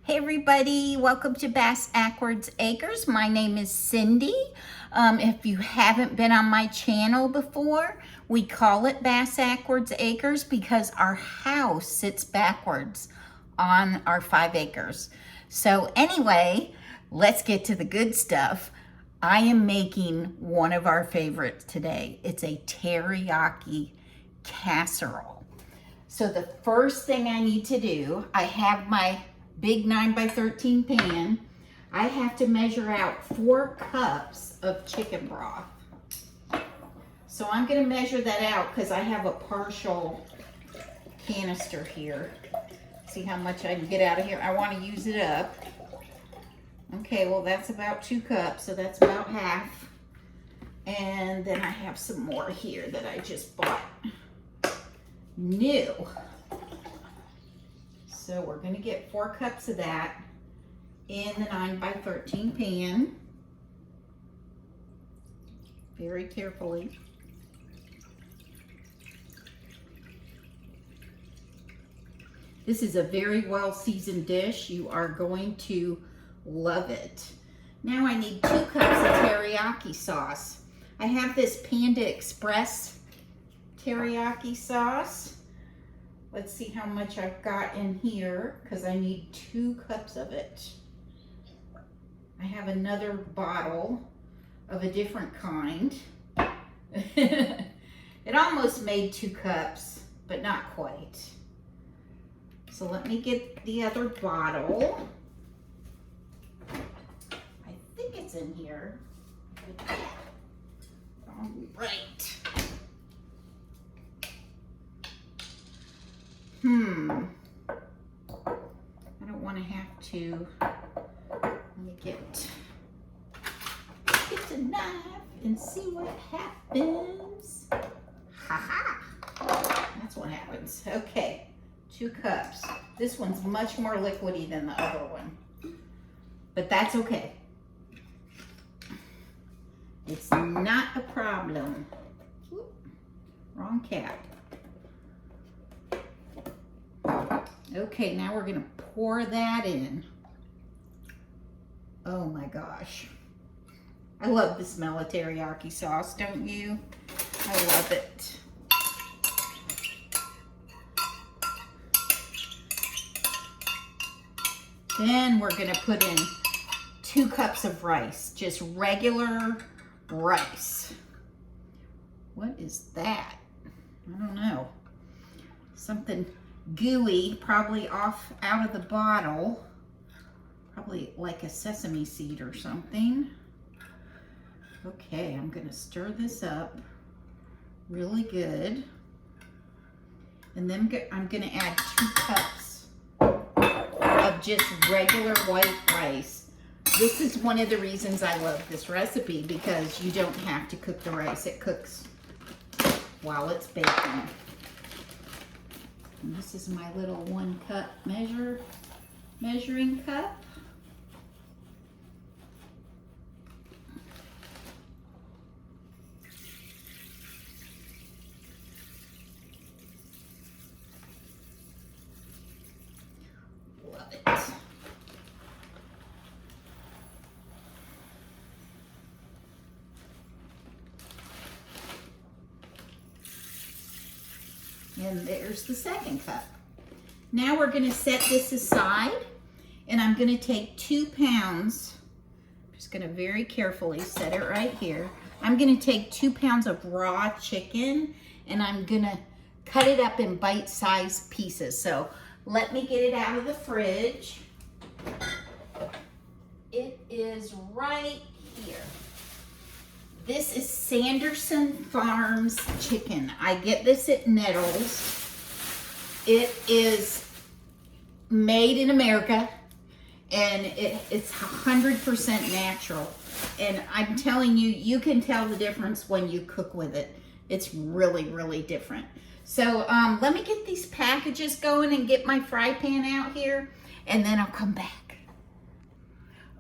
Hey everybody, welcome to Bass Ackwards Acres. My name is Cindy. If you haven't been on my channel before, we call it Bass Ackwards Acres because our house sits backwards on our 5 acres. So anyway, let's get to the good stuff. I am making one of our favorites today. It's a teriyaki casserole. So the first thing I need to do, I have my big 9x13 pan. I have to measure out 4 cups of chicken broth. So I'm gonna measure that out because I have a partial canister here. See how much I can get out of here. I wanna use it up. Okay, well that's about 2 cups, so that's about half. And then I have some more here that I just bought new. So we're gonna get 4 cups of that in the 9x13 pan. Very carefully. This is a very well seasoned dish. You are going to love it. Now I need 2 cups of teriyaki sauce. I have this Panda Express teriyaki sauce. Let's see how much I've got in here because I need 2 cups of it. I have another bottle of a different kind. It almost made 2 cups, but not quite. So let me get the other bottle. I think it's in here. All right. I don't want to have to. Let me get a knife and see what happens. Ha! That's what happens. Okay, 2 cups. This one's much more liquidy than the other one, but that's okay. It's not a problem. Whoop, wrong cap. Okay, now we're gonna pour that in. Oh my gosh. I love the smell of teriyaki sauce, don't you? I love it. Then we're gonna put in 2 cups of rice, just regular rice. What is that? I don't know. Something gooey, probably out of the bottle. Probably like a sesame seed or something. Okay, I'm gonna stir this up really good. And then I'm gonna add 2 cups of just regular white rice. This is one of the reasons I love this recipe because you don't have to cook the rice. It cooks while it's baking. And this is my little 1 cup measuring cup. Love it. And there's the 2nd cup. Now we're gonna set this aside and I'm gonna take 2 pounds, I'm just gonna very carefully set it right here. I'm gonna take 2 pounds of raw chicken and I'm gonna cut it up in bite-sized pieces. So let me get it out of the fridge. It is right here. This is Sanderson Farms chicken. I get this at Nettles. It is made in America and it's 100% natural. And I'm telling you, you can tell the difference when you cook with it. It's really, really different. So let me get these packages going and get my fry pan out here and then I'll come back.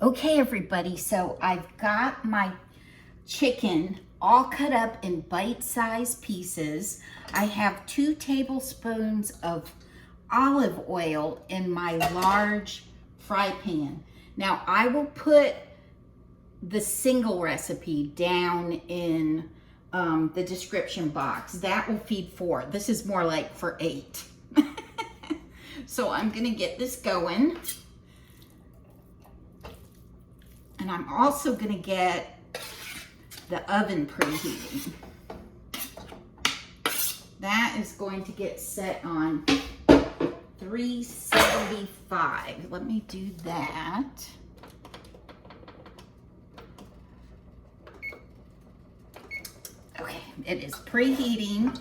Okay, everybody, so I've got my chicken all cut up in bite-sized pieces. I have 2 tablespoons of olive oil in my large fry pan. Now I will put the single recipe down in the description box. That will feed 4. This is more like for 8. So I'm gonna get this going. And I'm also gonna get the oven preheating. That is going to get set on 375. Let me do that. Okay, it is preheating.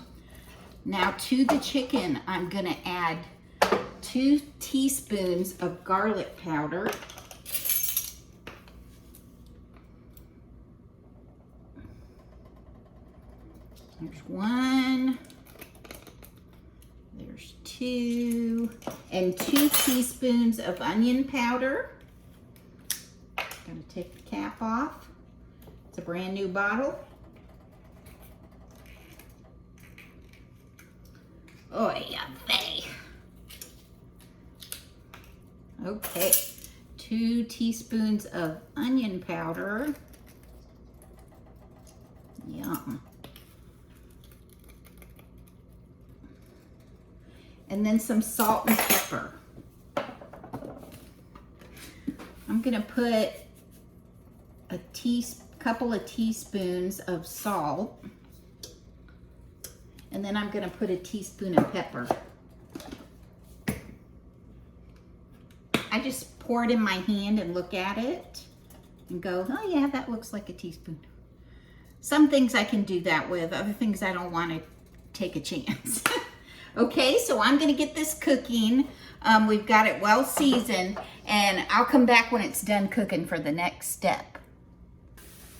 Now to the chicken, I'm gonna add 2 teaspoons of garlic powder. There's 1, there's 2, and 2 teaspoons of onion powder. I'm gonna take the cap off. It's a brand new bottle. Oh yeah, they. Okay, 2 teaspoons of onion powder. Yum. And then some salt and pepper. I'm gonna put a couple of teaspoons of salt. And then I'm gonna put a teaspoon of pepper. I just pour it in my hand and look at it and go, oh yeah, that looks like a teaspoon. Some things I can do that with, other things I don't wanna take a chance. Okay, so I'm gonna get this cooking. We've got it well seasoned, and I'll come back when it's done cooking for the next step.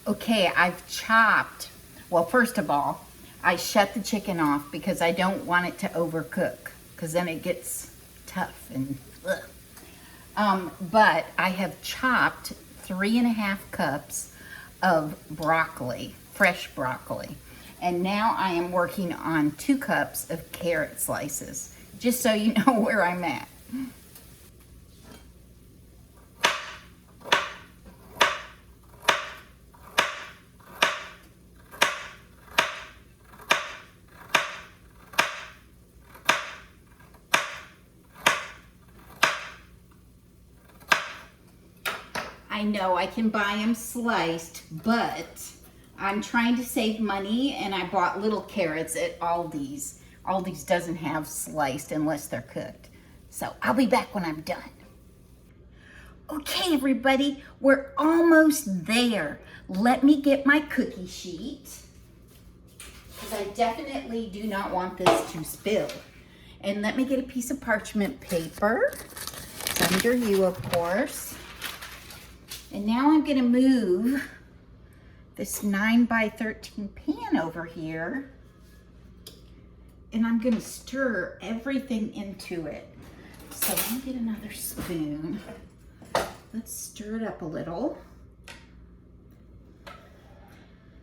Okay, I've chopped, well, first of all, I shut the chicken off because I don't want it to overcook, because then it gets tough and ugh. But I have chopped 3.5 cups of broccoli, fresh broccoli. And now I am working on 2 cups of carrot slices, just so you know where I'm at. I know I can buy them sliced, but I'm trying to save money, and I bought little carrots at Aldi's. Aldi's doesn't have sliced unless they're cooked. So I'll be back when I'm done. Okay, everybody, we're almost there. Let me get my cookie sheet, because I definitely do not want this to spill. And let me get a piece of parchment paper. It's under you, of course. And now I'm gonna move this 9x13 pan over here, and I'm gonna stir everything into it. So let me get another spoon. Let's stir it up a little.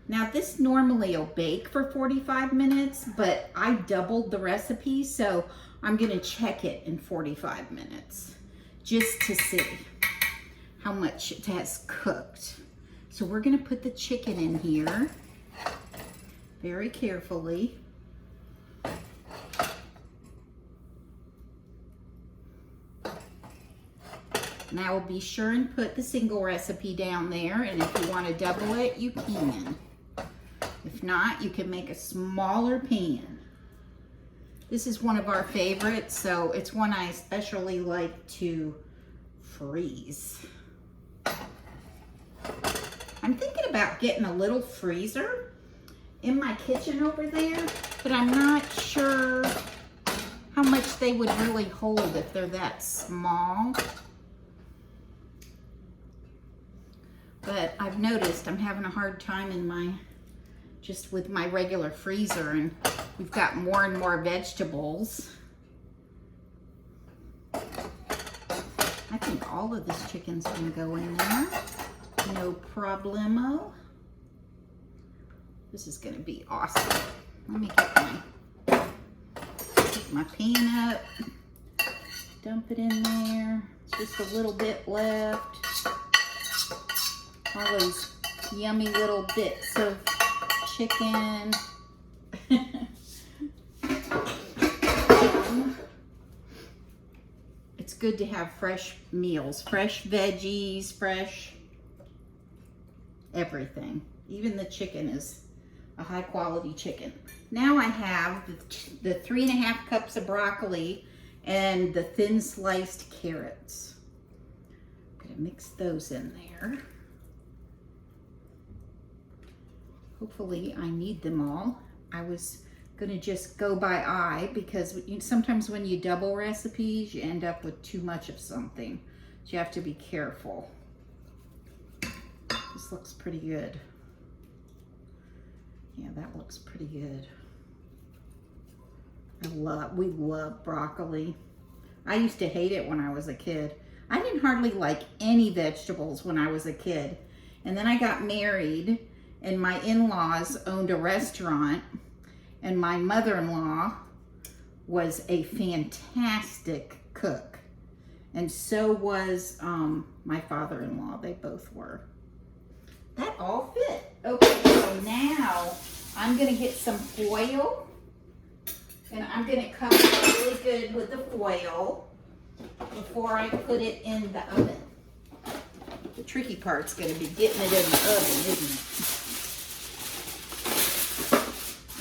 Now this normally will bake for 45 minutes, but I doubled the recipe, so I'm gonna check it in 45 minutes just to see how much it has cooked. So we're gonna put the chicken in here very carefully. And I will be sure and put the single recipe down there, and if you want to double it, you can. If not, you can make a smaller pan. This is one of our favorites, so it's one I especially like to freeze. I'm thinking about getting a little freezer in my kitchen over there, but I'm not sure how much they would really hold if they're that small. But I've noticed I'm having a hard time in just with my regular freezer, and we've got more and more vegetables. I think all of this chicken's gonna go in there. No problemo. This is gonna be awesome. Let me get my pan up. dump it in there. Just a little bit left. All those yummy little bits of chicken. It's good to have fresh meals, fresh veggies, fresh everything. Even the chicken is a high quality chicken. Now I have the 3.5 cups of broccoli and the thin sliced carrots. I'm gonna mix those in there. Hopefully I need them all. I was gonna just go by eye because sometimes when you double recipes, you end up with too much of something. So you have to be careful. This looks pretty good. Yeah, that looks pretty good. We love broccoli. I used to hate it when I was a kid. I didn't hardly like any vegetables when I was a kid. And then I got married and my in-laws owned a restaurant and my mother-in-law was a fantastic cook. And so was my father-in-law. They both were. That all fit. Okay, so now I'm gonna get some foil and I'm gonna cover it really good with the foil before I put it in the oven. The tricky part's gonna be getting it in the oven, isn't it?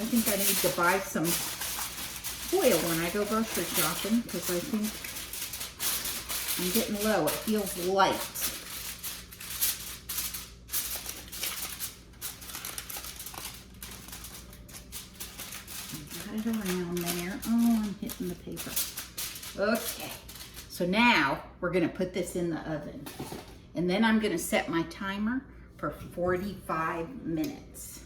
I think I need to buy some foil when I go grocery shopping because I think I'm getting low. It feels light. Got it around there. Oh, I'm hitting the paper. Okay, so now we're gonna put this in the oven. And then I'm gonna set my timer for 45 minutes.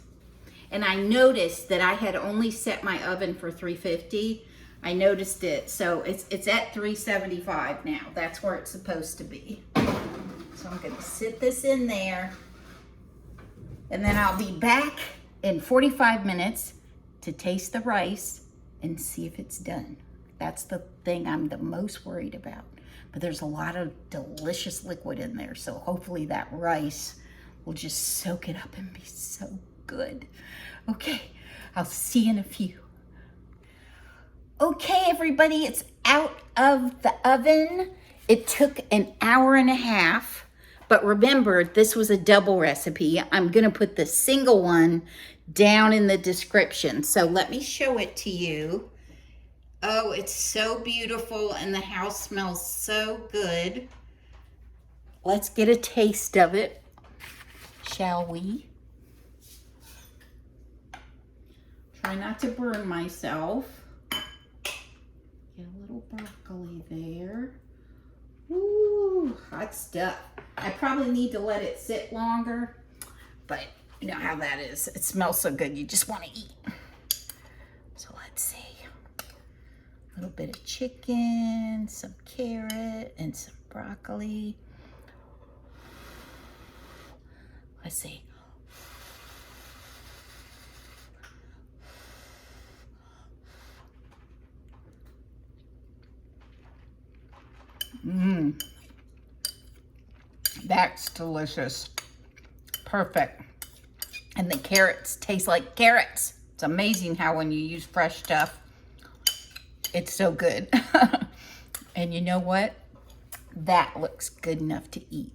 And I noticed that I had only set my oven for 350. I noticed it, so it's at 375 now. That's where it's supposed to be. So I'm gonna sit this in there and then I'll be back in 45 minutes to taste the rice and see if it's done. That's the thing I'm the most worried about. But there's a lot of delicious liquid in there, so hopefully that rice will just soak it up and be so good. Okay, I'll see you in a few. Okay, everybody, it's out of the oven. It took an hour and a half, but remember, this was a double recipe. I'm gonna put the single one down in the description. So let me show it to you. Oh, it's so beautiful and the house smells so good. Let's get a taste of it, shall we? Try not to burn myself. Get a little broccoli there. Ooh, hot stuff. I probably need to let it sit longer, but you know how that is. It smells so good, you just want to eat. So let's see. A little bit of chicken, some carrot, and some broccoli. Let's see. Mmm. That's delicious. Perfect. And the carrots taste like carrots. It's amazing how when you use fresh stuff, it's so good. And you know what? That looks good enough to eat.